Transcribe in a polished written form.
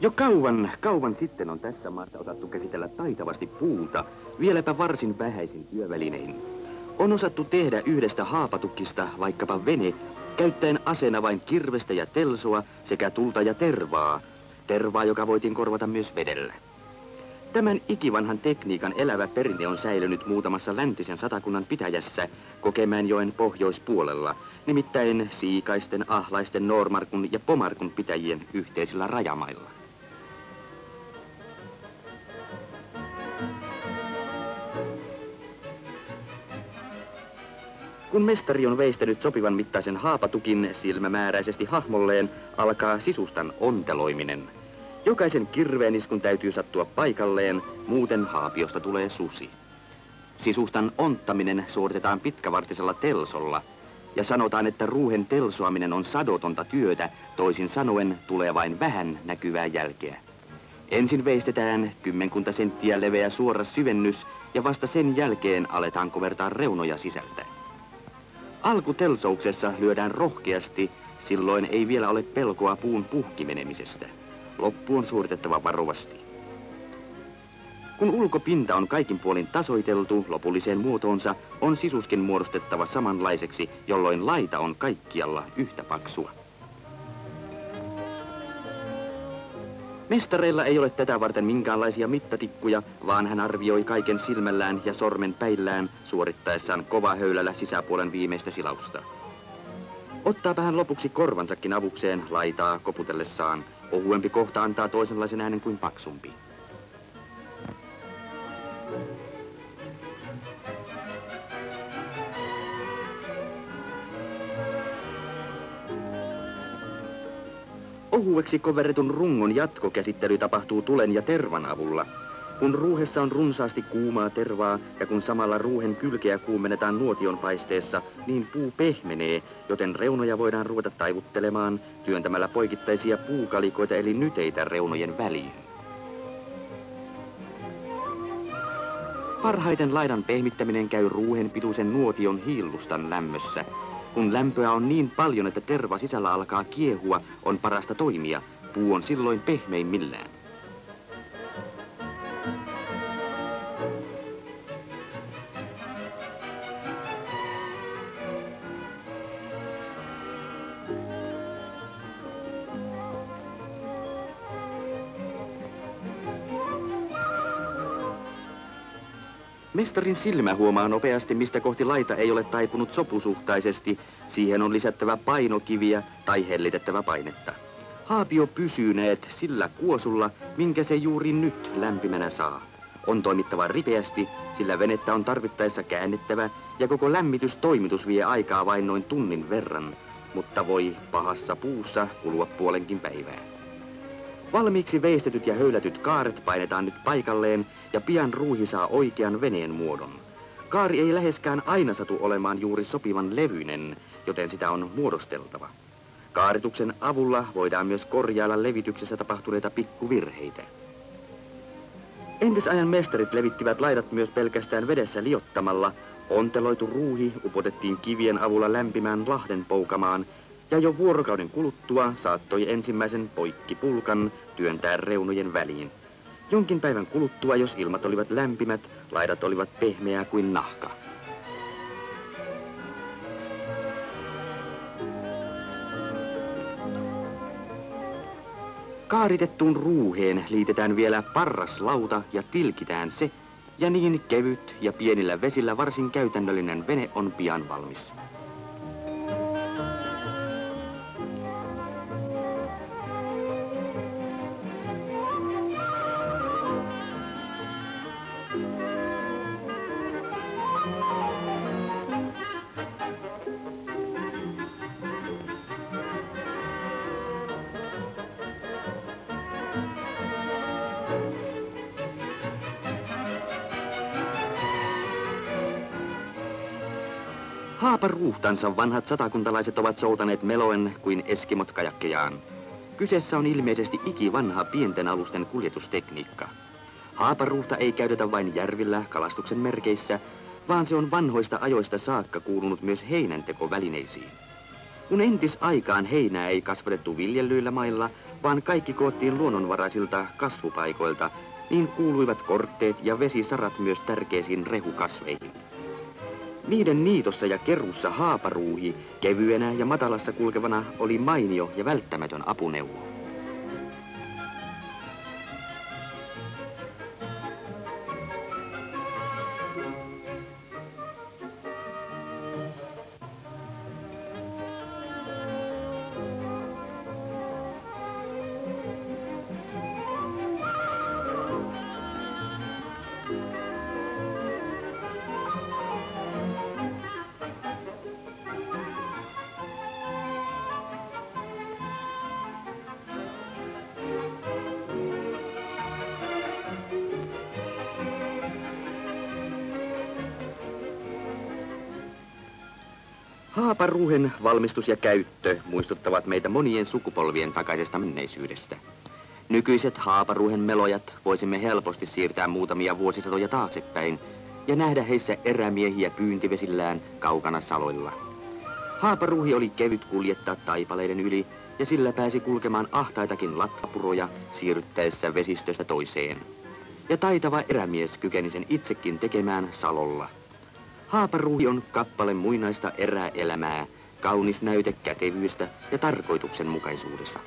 Jo kauan sitten on tässä maassa osattu käsitellä taitavasti puuta, vieläpä varsin vähäisin työvälinein. On osattu tehdä yhdestä haapatukista vaikkapa vene, käyttäen aseena vain kirvestä ja telsoa sekä tulta ja tervaa, joka voitiin korvata myös vedellä. Tämän ikivanhan tekniikan elävä perinne on säilynyt muutamassa läntisen satakunnan pitäjässä Kokemäenjoen pohjoispuolella, nimittäin Siikaisten, Ahlaisten, Noormarkun ja Pomarkun pitäjien yhteisillä rajamailla. Kun mestari on veistänyt sopivan mittaisen haapatukin silmämääräisesti hahmolleen, alkaa sisustan onteloiminen. Jokaisen kirveeniskun täytyy sattua paikalleen, muuten haapiosta tulee susi. Sisustan onttaminen suoritetaan pitkävartisella telsolla, ja sanotaan, että ruuhen telsoaminen on sadotonta työtä, toisin sanoen tulee vain vähän näkyvää jälkeä. Ensin veistetään 10 senttiä leveä suora syvennys, ja vasta sen jälkeen aletaan kovertaa reunoja sisältä. Alkutelsouksessa lyödään rohkeasti, silloin ei vielä ole pelkoa puun puhkimenemisestä. Loppu on suoritettava varovasti. Kun ulkopinta on kaikin puolin tasoiteltu lopulliseen muotoonsa, on sisuskin muodostettava samanlaiseksi, jolloin laita on kaikkialla yhtä paksua. Mestareilla ei ole tätä varten minkäänlaisia mittatikkuja, vaan hän arvioi kaiken silmällään ja sormen päillään suorittaessaan kovahöylällä sisäpuolen viimeistä silausta. Ottaapa hän lopuksi korvansakin avukseen laitaa koputellessaan. Ohuempi kohta antaa toisenlaisen äänen kuin paksumpi. Ohueksi koverretun rungon jatkokäsittely tapahtuu tulen ja tervan avulla. Kun ruuhessa on runsaasti kuumaa tervaa ja kun samalla ruuhen kylkeä kuumennetaan nuotion paisteessa, niin puu pehmenee, joten reunoja voidaan ruveta taivuttelemaan työntämällä poikittaisia puukalikoita eli nyteitä reunojen väliin. Parhaiten laidan pehmittäminen käy ruuhen pituisen nuotion hiillustan lämmössä. Kun lämpöä on niin paljon, että terva sisällä alkaa kiehua, on parasta toimia. Puu on silloin pehmeimmillään. Mestarin silmä huomaa nopeasti, mistä kohti laita ei ole taipunut sopusuhtaisesti. Siihen on lisättävä painokiviä tai hellitettävä painetta. Haapio pysyy näet sillä kuosulla, minkä se juuri nyt lämpimänä saa. On toimittava ripeästi, sillä venettä on tarvittaessa käännettävä ja koko lämmitystoimitus vie aikaa vain noin tunnin verran, mutta voi pahassa puussa kulua puolenkin päivää. Valmiiksi veistetyt ja höylätyt kaaret painetaan nyt paikalleen ja pian ruuhi saa oikean veneen muodon. Kaari ei läheskään aina satu olemaan juuri sopivan levyinen, joten sitä on muodosteltava. Kaarituksen avulla voidaan myös korjailla levityksessä tapahtuneita pikkuvirheitä. Entisajan mestarit levittivät laidat myös pelkästään vedessä liottamalla. Onteloitu ruuhi upotettiin kivien avulla lämpimään lahden poukamaan, ja jo vuorokauden kuluttua saattoi ensimmäisen poikkipulkan työntää reunojen väliin. Jonkin päivän kuluttua, jos ilmat olivat lämpimät, laidat olivat pehmeää kuin nahka. Kaaritettuun ruuheen liitetään vielä parraslauta ja tilkitään se, ja niin kevyt ja pienillä vesillä varsin käytännöllinen vene on pian valmis. Haaparuuhtansa vanhat satakuntalaiset ovat soutaneet meloen kuin eskimot kajakkejaan. Kyseessä on ilmeisesti ikivanha pienten alusten kuljetustekniikka. Haaparuuhta ei käytetä vain järvillä kalastuksen merkeissä, vaan se on vanhoista ajoista saakka kuulunut myös heinäntekovälineisiin. Kun entisaikaan heinää ei kasvatettu viljellyillä mailla, vaan kaikki koottiin luonnonvaraisilta kasvupaikoilta, niin kuuluivat kortteet ja vesisarat myös tärkeisiin rehukasveihin. Niiden niitossa ja keruussa haaparuuhi kevyenä ja matalassa kulkevana oli mainio ja välttämätön apuneuvo. Haaparuuhen valmistus ja käyttö muistuttavat meitä monien sukupolvien takaisesta menneisyydestä. Nykyiset haaparuuhen melojat voisimme helposti siirtää muutamia vuosisatoja taaksepäin ja nähdä heissä erämiehiä pyyntivesillään kaukana saloilla. Haaparuuhi oli kevyt kuljettaa taipaleiden yli ja sillä pääsi kulkemaan ahtaitakin latvapuroja siirryttäessä vesistöstä toiseen. Ja taitava erämies kykeni sen itsekin tekemään salolla. Haaparuuhi on kappale muinaista eräelämää, kaunis näyte kätevyydestä ja tarkoituksenmukaisuudesta.